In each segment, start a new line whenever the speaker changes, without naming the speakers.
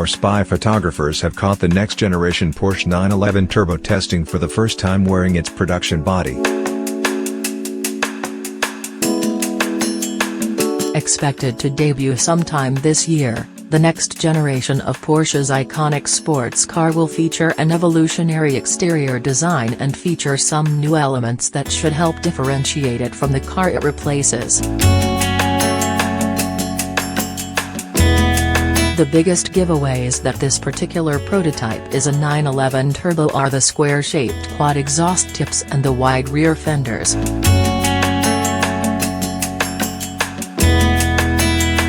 Our spy photographers have caught the next-generation Porsche 911 Turbo testing for the first time wearing its production body.
Expected to debut sometime this year, the next generation of Porsche's iconic sports car will feature an evolutionary exterior design and feature some new elements that should help differentiate it from the car it replaces. The biggest giveaways that this particular prototype is a 911 Turbo are the square-shaped quad exhaust tips and the wide rear fenders.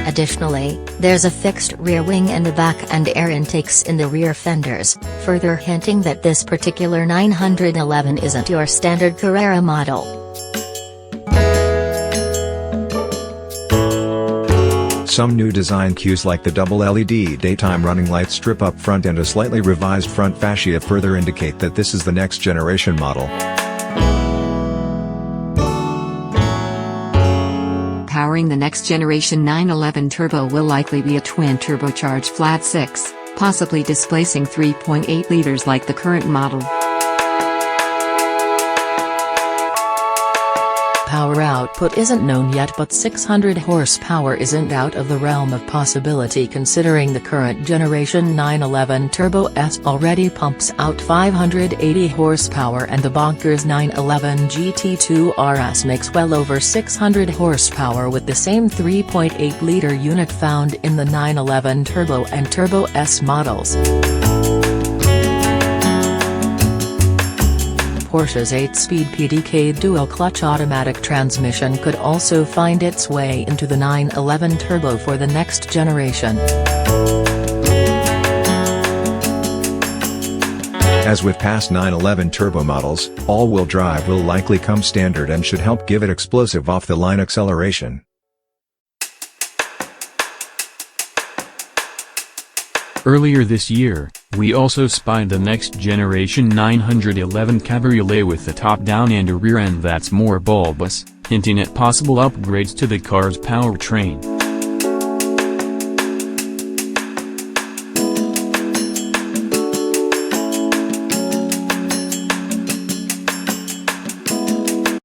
Additionally, there's a fixed rear wing in the back and air intakes in the rear fenders, further hinting that this particular 911 isn't your standard Carrera model.
Some new design cues like the double LED daytime running light strip up front and a slightly revised front fascia further indicate that this is the next generation model.
Powering the next generation 911 Turbo will likely be a twin-turbocharged flat 6, possibly displacing 3.8 liters like the current model.
Power output isn't known yet, but 600 horsepower isn't out of the realm of possibility considering the current generation 911 Turbo S already pumps out 580 horsepower and the bonkers 911 GT2 RS makes well over 600 horsepower with the same 3.8-liter unit found in the 911 Turbo and Turbo S models. Porsche's 8-speed PDK dual-clutch automatic transmission could also find its way into the 911 Turbo for the next generation.
As with past 911 Turbo models, all-wheel drive will likely come standard and should help give it explosive off-the-line acceleration.
Earlier this year, we also spied the next-generation 911 Cabriolet with the top down and a rear end that's more bulbous, hinting at possible upgrades to the car's powertrain.